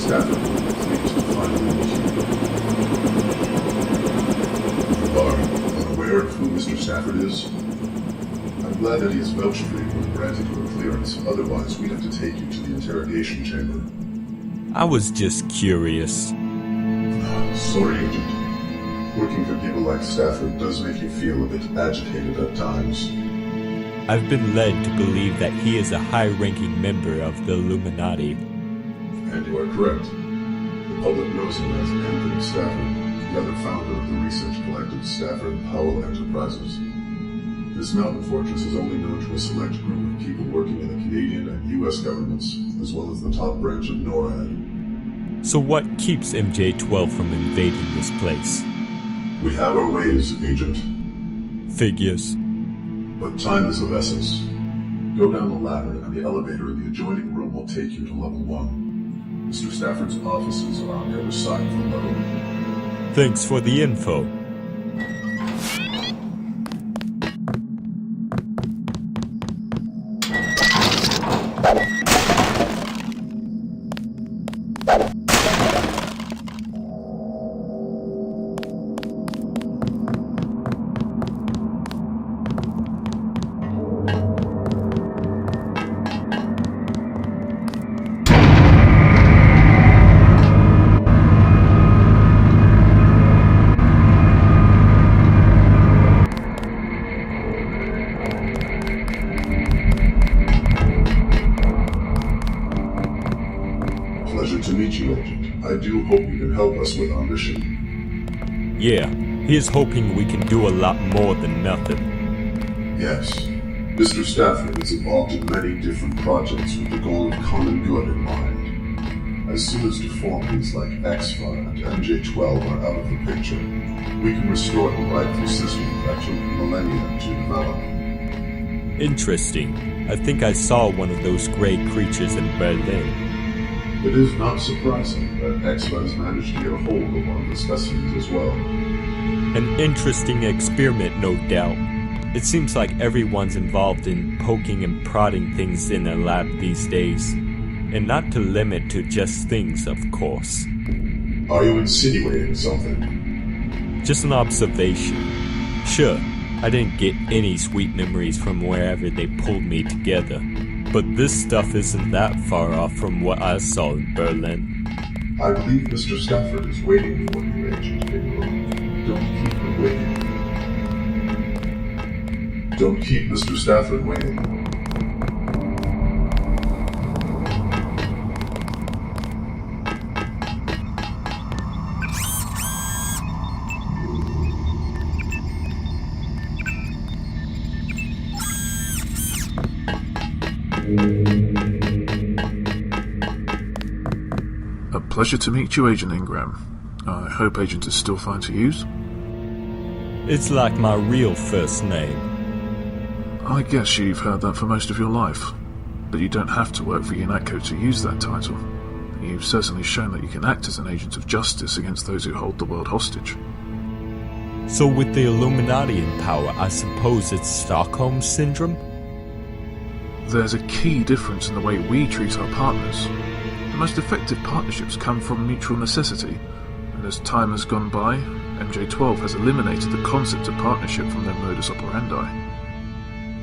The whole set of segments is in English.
Stafford is pleased to finally meet you. You are unaware of who Mr. Stafford is? I'm glad that he has vouched for you and granted you a clearance, otherwise we'd have to take you to the interrogation chamber. I was just curious. Sorry, Agent. Working for people like Stafford does make you feel a bit agitated at times. I've been led to believe that he is a high-ranking member of the Illuminati. And you are correct. The public knows him as Anthony Stafford, the other founder of the research collective Stafford Powell Enterprises. This mountain fortress is only known to a select group of people working in the Canadian and U.S. governments, as well as the top branch of NORAD. So what keeps MJ-12 from invading this place? We have our ways, Agent. Figures. But time is of essence. Go down the ladder, and the elevator in the adjoining room will take you to level 1. Mr. Stafford's offices are on the other side of the level. Thanks for the info. Pleasure to meet you, Agent. I do hope you can help us with our mission. Yeah, he is hoping we can do a lot more than nothing. Yes. Mr. Stafford is involved in many different projects with the goal of common good in mind. As soon as deformities like XFA and MJ-12 are out of the picture, we can restore the rightful system that took millennia to develop. Interesting. I think I saw one of those gray creatures in Berlin. It is not surprising that XFA has managed to get a hold of one of the specimens as well. An interesting experiment, no doubt. It seems like everyone's involved in poking and prodding things in a lab these days. And not to limit to just things, of course. Are you insinuating something? Just an observation. Sure, I didn't get any sweet memories from wherever they pulled me together. But this stuff isn't that far off from what I saw in Berlin. I believe Mr. Stafford is waiting for you, Agent Nihilum. Don't keep him waiting. Don't keep Mr. Stafford waiting. A pleasure to meet you, Agent Ingram. I hope Agent is still fine to use. It's like my real first name. I guess you've heard that for most of your life, but you don't have to work for UNATCO to use that title. You've certainly shown that you can act as an agent of justice against those who hold the world hostage. So with the Illuminati in power, I suppose it's Stockholm Syndrome? There's a key difference in the way we treat our partners. The most effective partnerships come from mutual necessity, and as time has gone by, MJ-12 has eliminated the concept of partnership from their modus operandi.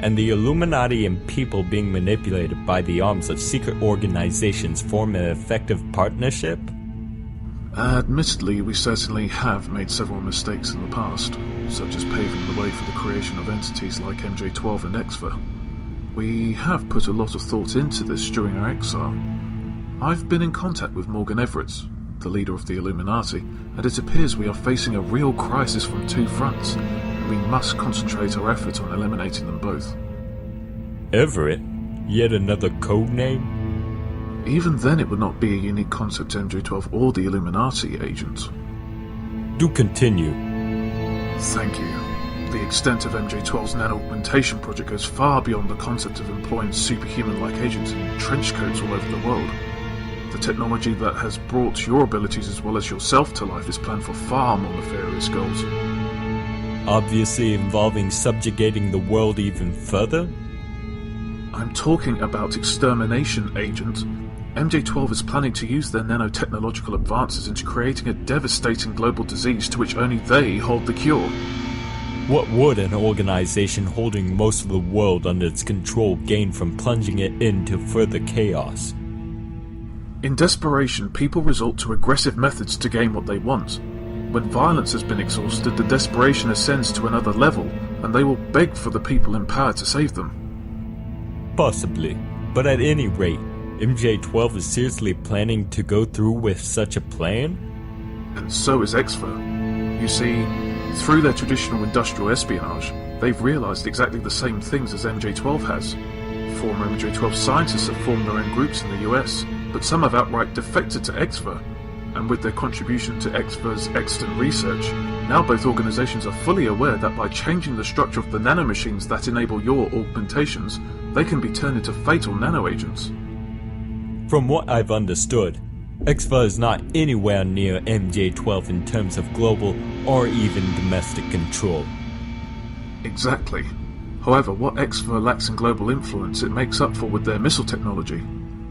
And the Illuminati and people being manipulated by the arms of secret organizations form an effective partnership? Admittedly, we certainly have made several mistakes in the past, such as paving the way for the creation of entities like MJ-12 and XFA. We have put a lot of thought into this during our exile. I've been in contact with Morgan Everett, the leader of the Illuminati, and it appears we are facing a real crisis from two fronts, and we must concentrate our efforts on eliminating them both. Everett? Yet another code name? Even then it would not be a unique concept to MJ-12 or the Illuminati, Agent. Do continue. Thank you. The extent of MJ-12's nano-augmentation project goes far beyond the concept of employing superhuman-like agents in trench coats all over the world. The technology that has brought your abilities as well as yourself to life is planned for far more nefarious goals. Obviously involving subjugating the world even further? I'm talking about extermination, Agent. MJ12 is planning to use their nanotechnological advances into creating a devastating global disease to which only they hold the cure. What would an organization holding most of the world under its control gain from plunging it into further chaos? In desperation, people resort to aggressive methods to gain what they want. When violence has been exhausted, the desperation ascends to another level, and they will beg for the people in power to save them. Possibly, but at any rate, MJ12 is seriously planning to go through with such a plan? And so is Exfer. You see, through their traditional industrial espionage, they've realized exactly the same things as MJ12 has. Former MJ12 scientists have formed their own groups in the US, but some have outright defected to Exfer, and with their contribution to Exfer's extant research, now both organizations are fully aware that by changing the structure of the nanomachines that enable your augmentations, they can be turned into fatal nanoagents. From what I've understood, Exfer is not anywhere near MJ12 in terms of global or even domestic control. Exactly. However, what Exfer lacks in global influence, it makes up for with their missile technology.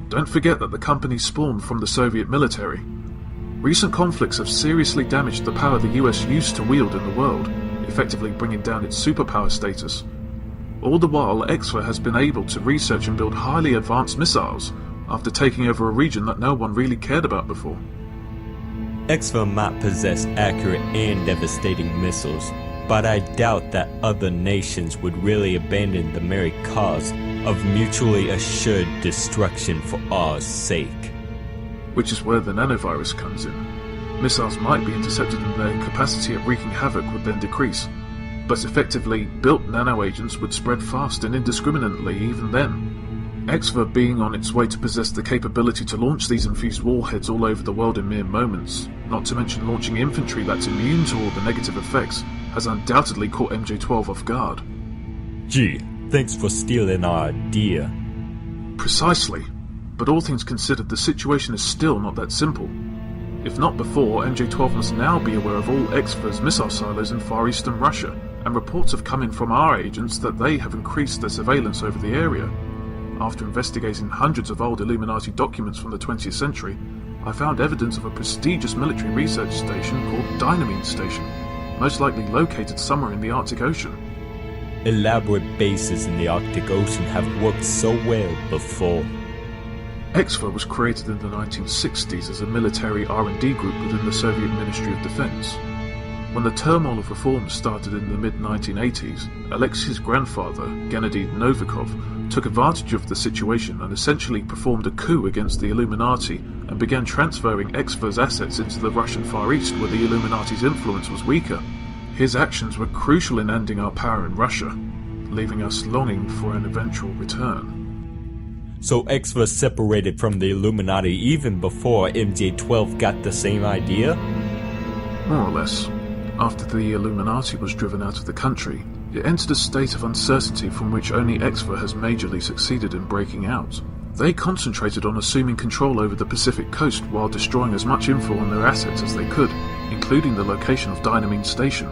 Don't forget that the company spawned from the Soviet military. Recent conflicts have seriously damaged the power the US used to wield in the world, effectively bringing down its superpower status. All the while, Exfer has been able to research and build highly advanced missiles, after taking over a region that no one really cared about before. Exfer might possess accurate and devastating missiles, but I doubt that other nations would really abandon the merry cause of mutually assured destruction for our sake. Which is where the nanovirus comes in. Missiles might be intercepted and their capacity at wreaking havoc would then decrease, but effectively built nanoagents would spread fast and indiscriminately even then. Exfer being on its way to possess the capability to launch these infused warheads all over the world in mere moments, not to mention launching infantry that's immune to all the negative effects, has undoubtedly caught MJ12 off guard. Gee, thanks for stealing our idea. Precisely. But all things considered, the situation is still not that simple. If not before, MJ12 must now be aware of all Exfer's missile silos in Far Eastern Russia, and reports have come in from our agents that they have increased their surveillance over the area. After investigating hundreds of old Illuminati documents from the 20th century, I found evidence of a prestigious military research station called Dynamine Station, most likely located somewhere in the Arctic Ocean. Elaborate bases in the Arctic Ocean have worked so well before. Exfer was created in the 1960s as a military R&D group within the Soviet Ministry of Defense. When the turmoil of reform started in the mid-1980s, Alexei's grandfather, Gennady Novikov, took advantage of the situation and essentially performed a coup against the Illuminati and began transferring Exfer's assets into the Russian Far East where the Illuminati's influence was weaker. His actions were crucial in ending our power in Russia, leaving us longing for an eventual return. So Exfer separated from the Illuminati even before MJ12 got the same idea? More or less. After the Illuminati was driven out of the country, it entered a state of uncertainty from which only Exfer has majorly succeeded in breaking out. They concentrated on assuming control over the Pacific coast while destroying as much info on their assets as they could, including the location of Dynamine Station.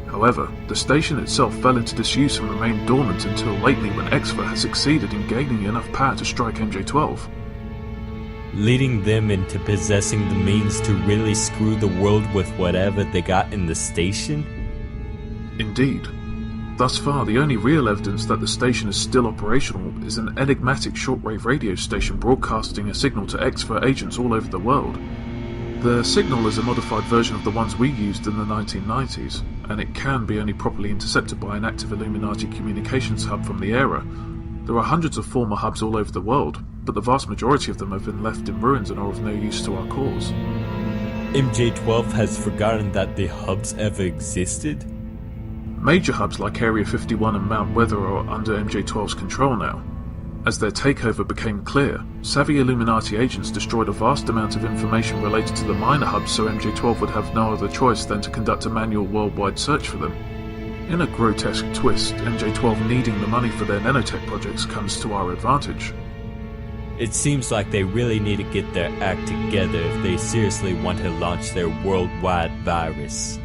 However, the station itself fell into disuse and remained dormant until lately when Exfer has succeeded in gaining enough power to strike MJ12. Leading them into possessing the means to really screw the world with whatever they got in the station? Indeed. Thus far, the only real evidence that the station is still operational is an enigmatic shortwave radio station broadcasting a signal to Exfer agents all over the world. The signal is a modified version of the ones we used in the 1990s, and it can be only properly intercepted by an active Illuminati communications hub from the era. There are hundreds of former hubs all over the world, but the vast majority of them have been left in ruins and are of no use to our cause. MJ12 has forgotten that the hubs ever existed? Major hubs like Area 51 and Mount Weather are under MJ12's control now. As their takeover became clear, savvy Illuminati agents destroyed a vast amount of information related to the minor hubs, so MJ12 would have no other choice than to conduct a manual worldwide search for them. In a grotesque twist, MJ12 needing the money for their nanotech projects comes to our advantage. It seems like they really need to get their act together if they seriously want to launch their worldwide virus.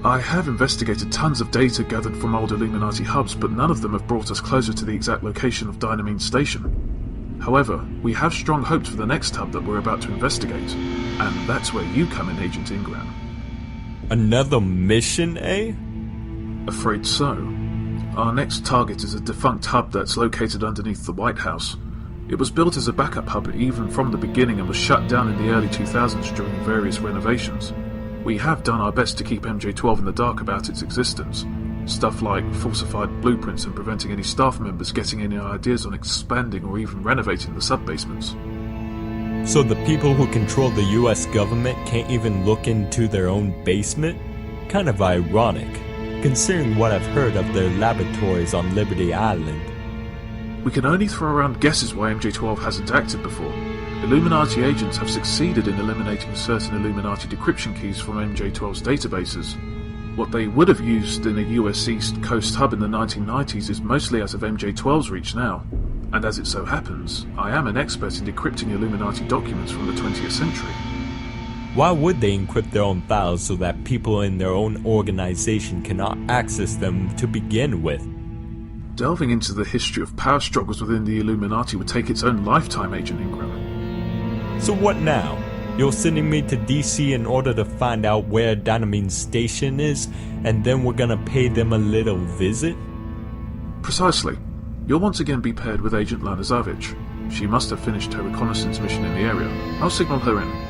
I have investigated tons of data gathered from old Illuminati hubs, but none of them have brought us closer to the exact location of Dynamine Station. However, we have strong hopes for the next hub that we're about to investigate, and that's where you come in, Agent Ingram. Another mission, eh? Afraid so. Our next target is a defunct hub that's located underneath the White House. It was built as a backup hub even from the beginning and was shut down in the early 2000s during various renovations. We have done our best to keep MJ12 in the dark about its existence. Stuff like falsified blueprints and preventing any staff members getting any ideas on expanding or even renovating the sub-basements. So the people who control the US government can't even look into their own basement? Kind of ironic, considering what I've heard of their laboratories on Liberty Island. We can only throw around guesses why MJ12 hasn't acted before. Illuminati agents have succeeded in eliminating certain Illuminati decryption keys from MJ12's databases. What they would have used in a US East Coast hub in the 1990s is mostly out of MJ12's reach now. And as it so happens, I am an expert in decrypting Illuminati documents from the 20th century. Why would they encrypt their own files so that people in their own organization cannot access them to begin with? Delving into the history of power struggles within the Illuminati would take its own lifetime, Agent Ingram. So what now? You're sending me to DC in order to find out where Dynamine's station is, and then we're gonna pay them a little visit? Precisely. You'll once again be paired with Agent Lana Zavich. She must have finished her reconnaissance mission in the area. I'll signal her in.